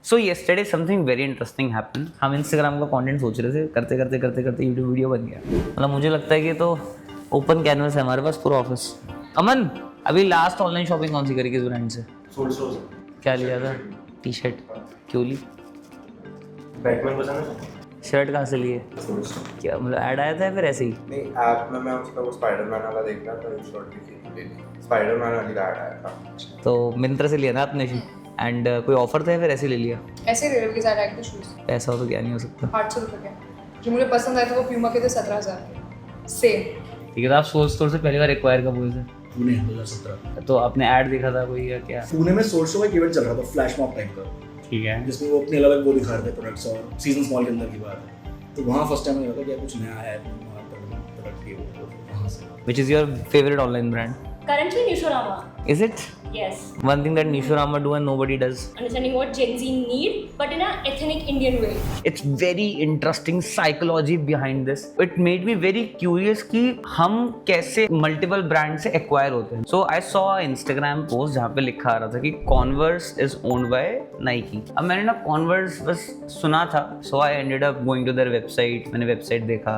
सो yesterday something very interesting happen. हम Instagram का content सोच रहे थे, करते करते करते करते यूट्यूब वीडियो बन गया. मतलब मुझे लगता है कि तो ओपन कैनवस है हमारे पास पूरा ऑफिस. अमन, अभी लास्ट ऑनलाइन शॉपिंग कौन सी करी किस ब्रांड से? क्या लिया था? T shirt. क्यों ली? बैटमैन पसंद है? शर्ट कहाँ से लिए? क्या मतलब ऐड आया था या फिर ऐसे ही? नहीं, ऐप में मैं उसका वो स्पाइडरमैन वाला देख रहा था, एक शॉर्ट ले ली. स्पाइडरमैन वाली ऐड आया था. तो मिंत्रा से लिया ना आपने शू? एंड कोई ऑफर था या फिर ऐसे ले लिया? ऐसे ले लो कि ज़्यादा एक शूज़ पैसा हो तो क्या नहीं हो सकता. 800 रुपये के जो मुझे पसंद आए थे वो प्यूमा के थे 17,000 के सेम. ठीक है. तो आप सोल स्टोर से पहली बार एक्वायर कब हुए थे? पुणे 2017. तो आपने ऐड देखा था कोई या क्या? पुणे में सोल शो का इवेंट चल रहा था, फ्लैश मॉब टाइप का, ठीक है. जिसमें वो अपने अलग वो दिखा रहे थे प्रोडक्ट्स और सीजन मॉल के अंदर की बात है. तो वहाँ फर्स्ट टाइम लगा कि यार कुछ नया आया है प्रोडक्ट की वो वहाँ से. Which is your favorite online brand? Currently, Nishorama. Is it? Yes. One thing that Nishorama do and nobody does. Understanding what Gen Z need, but in an ethnic Indian way. It's very interesting psychology behind this. It made me very curious कि हम कैसे multiple brand से acquire होते हैं. So I saw a Instagram post जहाँ पे लिखा आ रहा था कि Converse is owned by Nike. अब मैंने ना Converse बस सुना था, so I ended up going to their website. मैंने website देखा.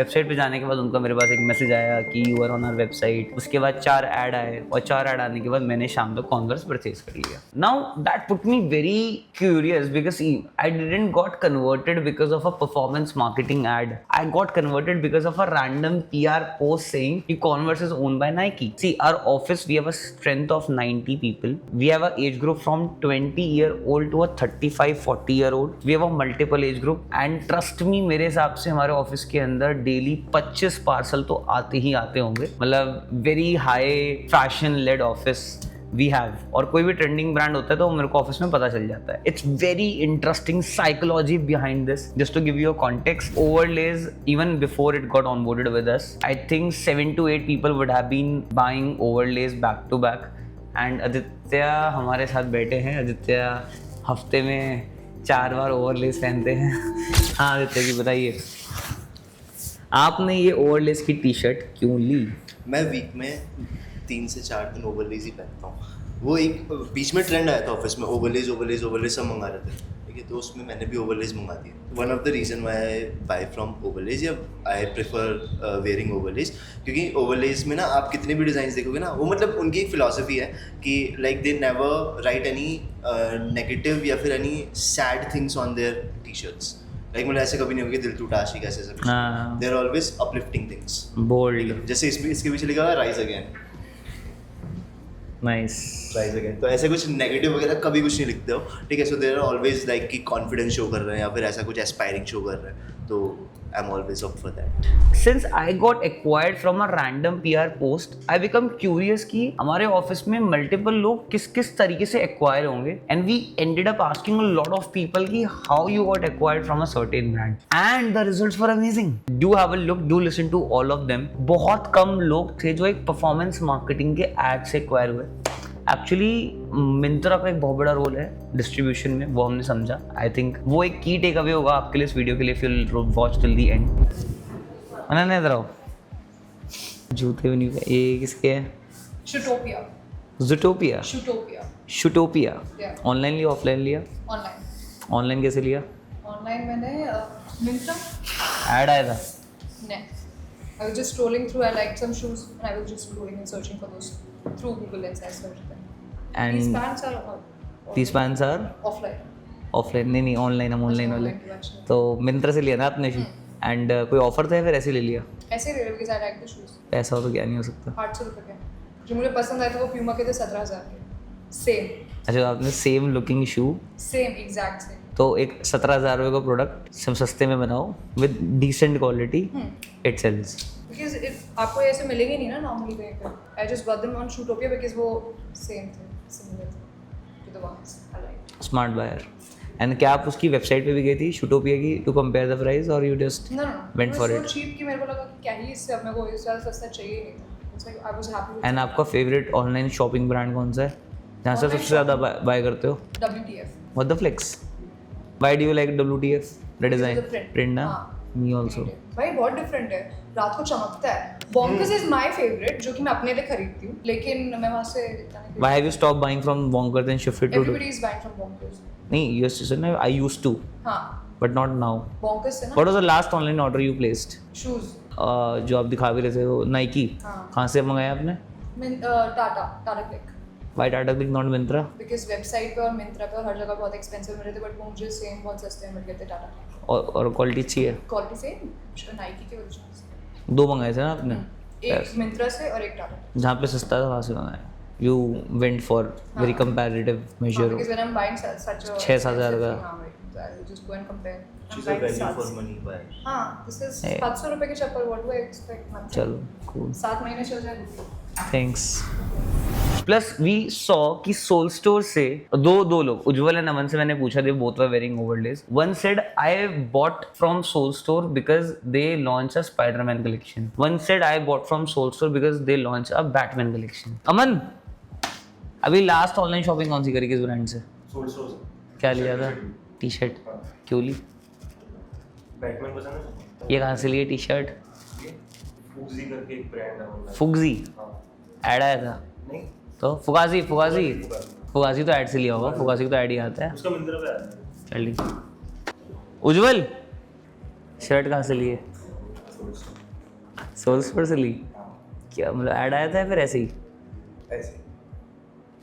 Website पे जाने के बाद उनका मेरे पास एक मैसेज आया कि you are on our website. उसके बाद 4 ऐड आए और 4 ऐड आने के बाद मैंने शाम तक Converse परचेज कर लिया. Now that put me very curious because I didn't got converted because of a performance marketing ad. I got converted because of a random PR post saying कि Converse is owned by Nike. See, our office we have a strength of 90 people. We have a age group from 20-year-old to a 35-40-year-old. We have a multiple age group and trust me, मेरे हिसाब से हमारे office के अंदर daily 25 parcel तो आते ही आते होंगे. मतलब very high fashion led office we have. और कोई भी ट्रेंडिंग ब्रांड होता है तो मेरे को ऑफिस में पता चल जाता है. It's very interesting psychology behind this. Just to give you a context, Overlays even before it got onboarded with us, I think 7 to 8 people would have been buying overlays back to back. And Aditya हमारे साथ बैठे हैं. आदित्य हफ्ते में 4 बार overlays पहनते हैं. हाँ आदित्य जी बताइए, आपने ये ओवरलेस की टी शर्ट क्यों ली? मैं वीक में 3 से 4 दिन ओवरलेज ही पहनता हूँ. वो एक बीच में ट्रेंड आया था ऑफिस में, ओवरलेज सब मंगा रहे थे, ठीक है. तो उसमें मैंने भी ओवरलेज मंगा दिया. One of the reason why I buy from Overlays या आई प्रेफर वेयरिंग ओवरलेज, क्योंकि ओवरलेज में ना आप कितने भी डिज़ाइन देखोगे ना, वो मतलब उनकी एक फिलॉसफी है कि like they never write any negative या फिर any sad things on their T shirts. Like मतलब ऐसे कभी नहीं होगा कि दिल टूटा आशिक ऐसे सब. They are always uplifting things. Bold. जैसे इसके पीछे लिखा हुआ rise again. Nice. Rise again. तो ऐसे कुछ नेगेटिव वगैरह कभी कुछ नहीं लिखते हो, ठीक है. सो देर आर ऑलवेज लाइक कि कॉन्फिडेंस शो कर रहे हैं या फिर ऐसा कुछ एस्पायरिंग शो कर रहे हैं. तो I am always up for that. Since I got acquired from a random PR post, I become curious कि हमारे ऑफिस में मल्टीपल लोग किस किस तरीके से एक्वायर होंगे. And we ended up asking a lot of people कि how you got acquired from a certain brand. And the results were amazing. Do have a look, do listen to all of them. बहुत कम लोग थे जो एक performance marketing के add से acquire हुए. Actually Myntra का एक बहुत बड़ा रोल है डिस्ट्रीब्यूशन में, वो हमने समझा. आई थिंक वो एक की टेक अवे होगा आपके लिए इस वीडियो के लिए. फिर वॉच टिल दी एंड. नहीं इधर आओ. जूते भी नहीं. ये किसके हैं? शूटोपिया. ज़ूटोपिया. शूटोपिया. शूटोपिया. Yeah. ऑनलाइन लिया ऑफलाइन लिया? ऑनलाइन. ऑनलाइन कैसे लिया? ऑनलाइन मैंने मिंत्रा. ऐड आया था? नहीं. I was just scrolling through. I liked some shoes, and I was just scrolling and searching for those through Google Lens. I searched them. And These pants are these pants are offline. Offline? नहीं online. हम online वाले. Online actually. तो मिंत्रा से लिया ना आपने शू? And कोई offer था या फिर ऐसे ले लिया? ऐसे ले लो कि ज़्यादा एक शूज़ पैसा हो तो क्या नहीं हो सकता. 800 रुपये के जो मुझे पसंद आए थे वो प्यूमा के थे 17,000 के सेम. अच्छा, आपने सेम लुकिंग शू, सेम एग्जैक्ट सेम. तो एक 17,000 रुपये का प्रोडक्ट सब सस्ते में बनाओ with decent quality, it sells. Because आपको ऐसे मिलेंगे नहीं ना नॉर्मली कहीं पे. I just got them on Shoetopia because वो सेम थे, सिमिलर थे to the ones I like. Smart buyer. And क्या आप उसकी वेबसाइट पे भी गई थी शूटोपिया की टू कंपेयर द प्राइस, और you just no went for it? Cheap कि मेरे को लगा कि क्या ही इससे अब मेरे को इससे ज़्यादा सस्ता चाहिए ही नहीं था. It's like I was happy. And आपका फेवरेट ऑनलाइन शॉपिंग ब्रांड कौन सा है जहाँ से सबसे ज़्यादा बाय करते हो? WTF. What the flex? Why do you like WTF? The design print ना. Me also. भाई बहुत डिफरेंट है, रात को चमकता है. Bonkers इज माय फेवरेट जो कि मैं अपने लिए खरीदती हूँ, लेकिन मैं वहाँ से Why have you stopped buying from Bonkers and shifted to? everybody is buying from Bonkers. नहीं यूएस से ना आई यूज्ड टू हाँ बट नॉट नाउ. बोंकस से ना what was the last online order you placed? Shoes जो आप दिखा भी रहे थे वो नाइकी. हाँ. कहाँ से मंगाया आपने? Tata CLiQ why Tata CLiQ not Myntra? Because website पे और मिंत्रा पे और हर जगह बहुत एक्सपेंसिव मिल रहे थे बट वो मुझे सेम बहुत सस्ते में मिल गए थे टाटा. और क्वालिटी अच्छी है. क्वालिटी सेम नाइकी के ओरिजिनल्स. 2 मंगाए थे ना आपने? एक मिंत्रा से और एक टाटा. जहाँ पे सस्ता था वहाँ से मंगाया. You went for very comparative measure. Because when I am buying such a 6-7 हज़ार का. हाँ भाई I just go and compare. She's a value for money buyer. हाँ दिस इज Hey. 500 रुपए की चप्पल व्हाट डू आई एक्सपेक्ट. चलो cool. 7 महीने चल जाएगा. थैंक्स. प्लस वी सॉ कि सोल स्टोर से दो लोग उज्जवल एंड अमन से मैंने पूछा they both were wearing overlays. One said I bought from Souled Store because they launch a Spiderman collection. One said I bought from Souled Store because they launch a Batman collection. Aman अभी last online shopping कौन सी करी किस brand से? Soul store क्या लिया था? T shirt. क्यों ली? Batman पसंद है. ये कहाँ से लिए टी शर्ट? फूजी करके एक ब्रांड है online. फुगजी हाँ. ऐड आया था नहीं तो फुगाजी तो ऐड से लिया होगा. फुगाजी को तो ऐड ही आता है. उसका मिंत्रा पे आया है. चल ठीक. उज्जवल शर्ट कहाँ से लिए? सोल स्टोर से ली. क्या मतलब ऐड आया था या फिर ऐसे ही? ऐसे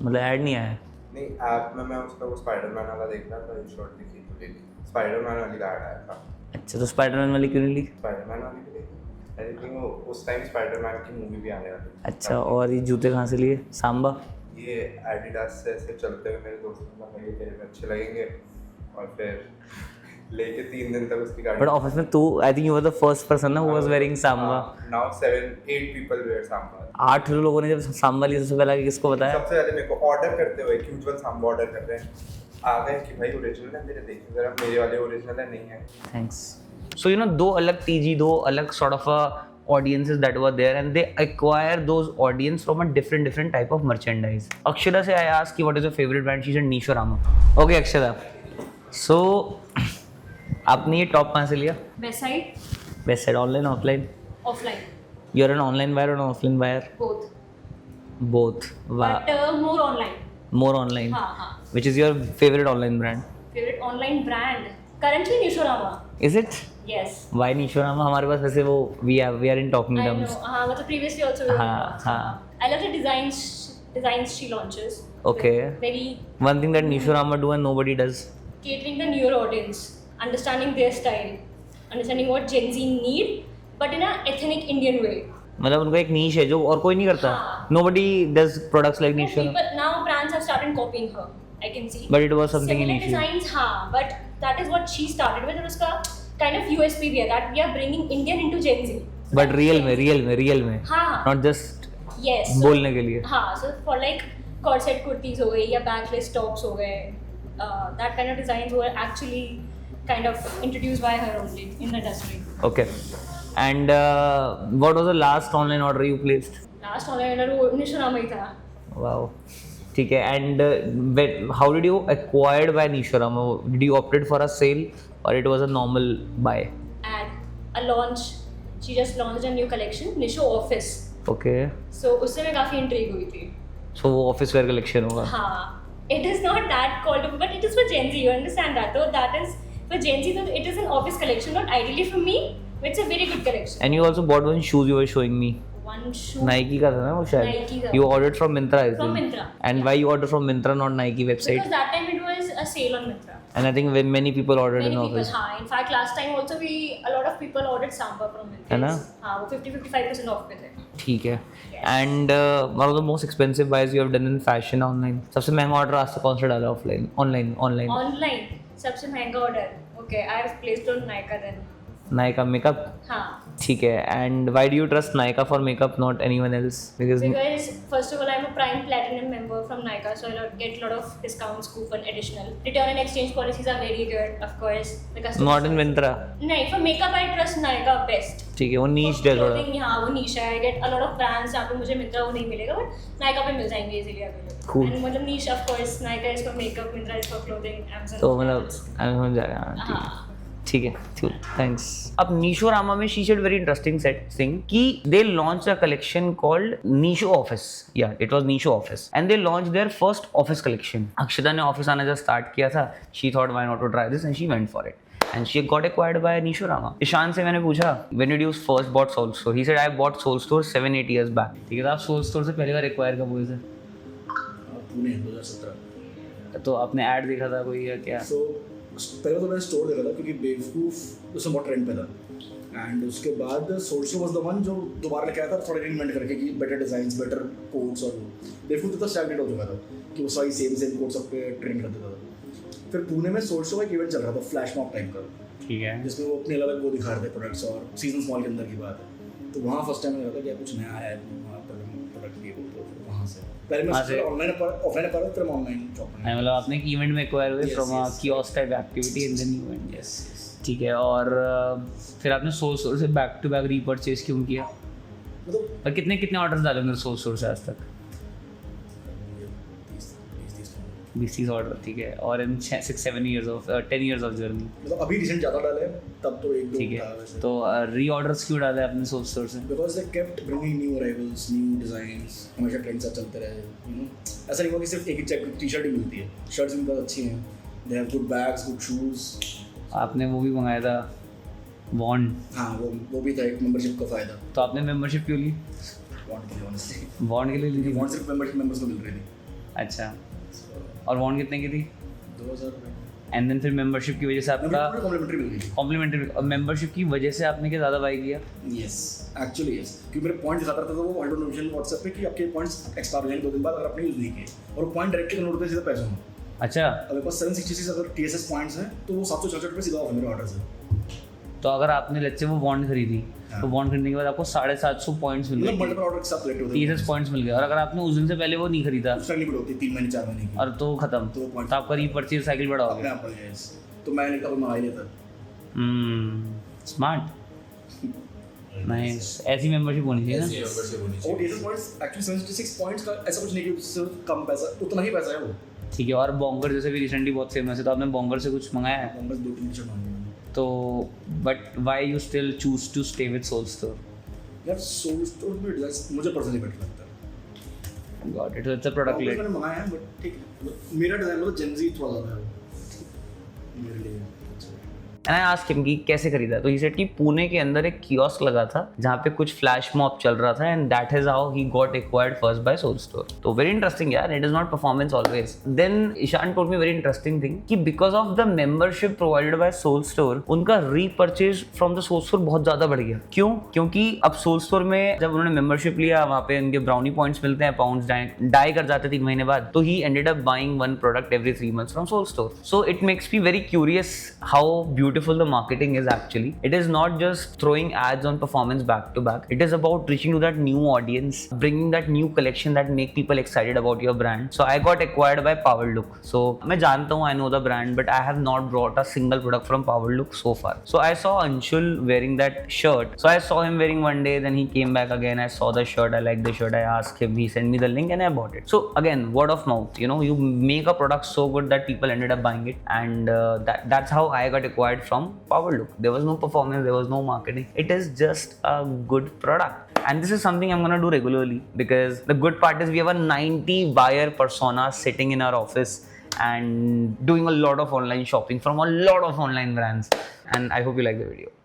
मतलब ऐड नहीं आया? नहीं ऐप में मैं उसका वो स्पाइडरमैन वाला देख रहा था. शॉर्ट दिखी तो ले ली. स्पाइडरमैन वाली का ऐड आया था. अच्छा तो स्पाइडरमैन वाली क्यों नहीं ली? स्पाइडरमैन वाली भी देखी. आई थिंक वो उस टाइम स्पाइडरमैन की मूवी भी आने वाली थी. अच्छा और ये जूते कहाँ से लिए? सांबा. ये एडिडास से ऐसे चलते हुए मेरे दोस्त ने कहा ये तेरे में अच्छे लगेंगे और फिर लेके 3 दिन तक उसकी गाड़ी. बट ऑफिस में तू I think you were the first person ना who was wearing Samba. Now 7-8 people wear Samba. 8 लोगों ने जब सांबा लिया सबसे पहले किसको बताया? सबसे पहले मेरे को ऑर्डर करते हुए कि उज्जवल सांबा ऑर्डर कर रहे हैं. आ गए कि भाई ओरिजिनल है मेरे. देखिए जरा मेरे वाले ओरिजिनल है नहीं है. थैंक्स. सो यू नो दो अलग टीजी दो अलग sort of audiences that were there and they acquire those audience from a different type of merchandise. Akshara se I asked what is your favorite brand? She said Nishorama. Okay Akshara. So आपने ये top कहाँ से लिया? Best side, best side. Online offline? offline, you are an online buyer और offline buyer? both. Both. वाह. But more online. More online. हाँ हाँ. Which is your favourite online brand? Favorite online brand? Currently Nishorama. Is it? Yes. Why Nishorama? हमारे पास वैसे वो we are in talking I know. Terms. हाँ मतलब previously also. we were हाँ, talking. हाँ. I love the designs she launches. Okay. Very One thing that Nishorama do and nobody does. catering the newer audience, understanding their style, understanding what Gen Z need, but in a ethnic Indian way. मतलब उनका एक नीश है जो और कोई नहीं करता. हाँ. Nobody does products like No, Nishorama. people now brands have started copying her. I can see. But it was something Similar initial. designs, हाँ, but that is what she started with. और उसका kind of USP भी है that we are bringing Indian into Gen Z. But real में. हाँ. Not just Yes. So, बोलने के लिए. हाँ, so for like corset kurtis हो गई या backless tops हो गए, that kind of designs were actually kind of introduced by her only in the industry. Okay. And what was the last online order you placed? Last online order वो Nishorama ही था. Wow. ठीक है. And how did you acquired by Nishorama? Did you opted for a sale or it was a normal buy? And a launch, she just launched a new collection, Nisho Office. Okay. So उससे मैं काफ़ी intrigue हुई थी. So वो office wear collection होगा. हाँ. It is not that called, but it is for Gen Z. You understand that? So that is for Gen Z. So it is an office collection, not ideally for me. But it's a very good collection. And you also bought one shoes you were showing me. One shoe. Nike का था ना वो शायद. Nike का. You ordered from Myntra I think. From Myntra. And why you ordered from Myntra not Nike website? Because that time it was a sale on Myntra. And I think when many people ordered Many in people, office. हाँ. In fact, last time also a lot of people ordered Samba from Myntra. है ना? हाँ, वो 50-55% off पे थे. ठीक है. And one of the most expensive buys you have done in fashion online. सबसे महंगा ऑर्डर आज तक कौन सा डाला ऑफलाइन? ऑनलाइन. Online सबसे महंगा order. Okay, I have placed on Nykaa then. Nykaa makeup. हाँ. ठीक है. And why do you trust Nykaa for makeup not anyone else? Because Because first of all, I'm a Prime Platinum member from Nykaa, so I get a lot of discounts, coupon, additional. Return and exchange policies are very good, of course. The customer not in Myntra. नहीं, for makeup I trust Nykaa best. ठीक है. वो niche है थोड़ा. Clothing, हाँ वो niche है. I get a lot of brands जहाँ पे मुझे Myntra वो नहीं मिलेगा, but Nykaa पे मिल जाएंगे easily available. Cool. And मतलब niche of course, Nykaa is for makeup, Myntra is for clothing, Amazon. तो मतलब समझ जा रहा है. हाँ. ठीक है, थैंक्स. अब नीशोरामा में she said very interesting thing कि they launched a collection called Nisho Office. Yeah, it was Nisho Office and they launched their first office collection. अक्षता ने ऑफिस आना जब स्टार्ट किया था, she thought why not to try this and she went for it. And she got acquired by Nishorama. Ishan से मैंने पूछा when did you first bought Soul Store? He said I bought Soul Store 7-8 years back. ठीक है, तो आप Soul Store से पहली बार acquire कब हुए थे? पुणे 2017. तो आपने ऐड देखा था कोई या क्या? सो पहले तो मैंने स्टोर देखा था क्योंकि बेवकूफ उसमें बहुत ट्रेंड पे था एंड उसके बाद Souled Store was the one जो दोबारा लेके आया था थोड़ा रिइन्वेंट करके कि बेटर डिजाइन्स बेटर कोड्स और बेवकूफ तो स्टैग्नेट हो चुका था कि वो सारी सेम कोड सब पे ट्रेंड करते था. फिर पुणे में सोल स्टोर का एक इवेंट चल रहा था फ्लैश मॉब टाइप का, ठीक है, जिसमें वो अपने अलग वो दिखा रहे थे प्रोडक्ट्स और सीजन मॉल के अंदर की बात है. तो वहाँ फर्स्ट टाइम मैंने देखा कि कुछ नया आया है वहाँ पर प्रोडक्ट की वो तो वहाँ से पहले मैं ऑनलाइन पर ऑफलाइन पर फिर ऑनलाइन शॉप में मतलब आपने एक इवेंट में एक्वायर हुए Yes, from a yes. Kiosk type activity in the new event. Yes, ठीक है. और फिर आपने सोल स्टोर से बैक टू बैक रीपरचेज क्यों किया? मतलब और कितने कितने ऑर्डर्स डाले होंगे सोल स्टोर से आज तक? 20-30 ऑर्डर, ठीक है. और इन 6-7 years of 10 years of journey, मतलब अभी रिसेंट ज़्यादा डाले हैं, तब तो एक दो ठीक था है. वैसे. तो री ऑर्डर्स क्यों डाले आपने सोल स्टोर से? Because they kept bringing new arrivals new designs, हमेशा ट्रेंड्स सब चलते रहे. यू नो ऐसा नहीं हुआ कि सिर्फ एक ही टी शर्ट ही मिलती है, शर्ट्स भी बहुत अच्छी हैं, they have good bags good shoes. आपने वो भी मंगाया था बॉन्ड, हाँ वो भी था एक मेंबरशिप का फ़ायदा. तो आपने मेंबरशिप क्यों ली? बॉन्ड के लिए ऑनेस्टली बॉन्ड के लिए ली थी? बॉन्ड सिर्फ मेंबरशिप मेंबर्स को मिल रही थी. अच्छा, और बॉन्ड कितने की थी? 2000 एंड देन फिर मेंबरशिप की वजह से आपका कॉम्प्लीमेंट्री मिल गई थी. कॉम्प्लीमेंट्री, और मेंबरशिप की वजह से आपने क्या ज़्यादा बाई किया? यस एक्चुअली यस, क्योंकि मेरे पॉइंट दिखाता था तो वो ऑटो नोटिफिकेशन व्हाट्सएप पे कि आपके पॉइंट्स एक्सपायर हो जाएंगे 2 दिन बाद अगर आपने यूज़ नहीं किए, और वो पॉइंट डायरेक्टली कन्वर्ट होते हैं सीधा पैसों में. अच्छा, अगर पास 766 अगर TSS पॉइंट्स हैं तो वो 766 रुपये सीधा ऑफ है मेरे ऑर्डर से. तो अगर आपने लेट्स से वो बॉन्ड खरीदी, हाँ. तो बॉन्ड खरीदने के बाद आपको 750 पॉइंट्स मिल मतलब गए, मल्टीपल ऑर्डर के साथ कलेक्ट होते हैं. 30 पॉइंट्स मिल गए. और अगर आपने उस दिन से पहले वो नहीं खरीदा उसका लिमिट होती है 3 महीने 4 महीने की, और तो खत्म, तो वो point- तो आपका रीपरचेज साइकिल बड़ा हो अपने गया. आप पर यस. तो मैंने कभी मंगा ही लेता. Smart, nice. ऐसी मेंबरशिप होनी चाहिए ना. और TSS पॉइंट्स एक्चुअली 766 पॉइंट्स का ऐसा कुछ नहीं कि उससे कम पैसा, उतना ही पैसा है वो. ठीक है. और बॉन्गर जैसे भी रिसेंटली बहुत फेमस है, तो आपने बॉन्गर से कुछ मंगाया है? बस 2-3 टी-शर्ट मांगी मैंने. तो but why you still choose to stay with Souled Store? यार सोल स्टोर में डिजाइन मुझे पर्सनली बेटर लगता है. Got it. It's a product Bonkers late. मैंने मंगाया है बट ठीक है, मतलब मेरा डिजाइन मतलब जेनजी थोड़ा ज़्यादा है वो मेरे लिए. एंड आई आस्क्ड हिम कि कैसे खरीदा, तो ही सेड कि पुणे के अंदर एक कियोस्क लगा था जहाँ पे कुछ फ्लैश मॉब चल रहा था, and that is how he got acquired first by Souled Store. तो वेरी इंटरेस्टिंग यार. It is not performance always. Then Ishan told me very interesting thing कि because of the membership provided by Souled Store, उनका repurchase from the Souled Store बहुत ज्यादा बढ़ गया. क्यों? क्योंकि अब सोल स्टोर में जब उन्होंने मेंबरशिप लिया, वहाँ पे उनके ब्राउनी पॉइंट्स मिलते हैं, पाउंड्स डाई कर जाते 3 महीने बाद, तो he ended up buying 1 product every 3 months from Souled Store. So it makes me very curious how beautiful the marketing is actually. It is not just throwing ads on performance back to back. It is about reaching to that new audience, bringing that new collection that make people excited about your brand. So I got acquired by Power Look. So मैं जानता हूँ, I know the brand, but I have not brought a single product from Power Look so far. So I saw Anshul wearing that shirt. So I saw him wearing one day, then he came back again. I saw the shirt, I liked the shirt. I asked him, he sent me the link, and I bought it. So again, word of mouth. You know, you make a product so good that people ended up buying it, and that's how I got acquired from Power Look. There was no performance, there was no marketing. It is just a good product. And this is something I'm gonna do regularly, because the good part is we have a 90 buyer persona sitting in our office and doing a lot of online shopping from a lot of online brands. And I hope you like the video.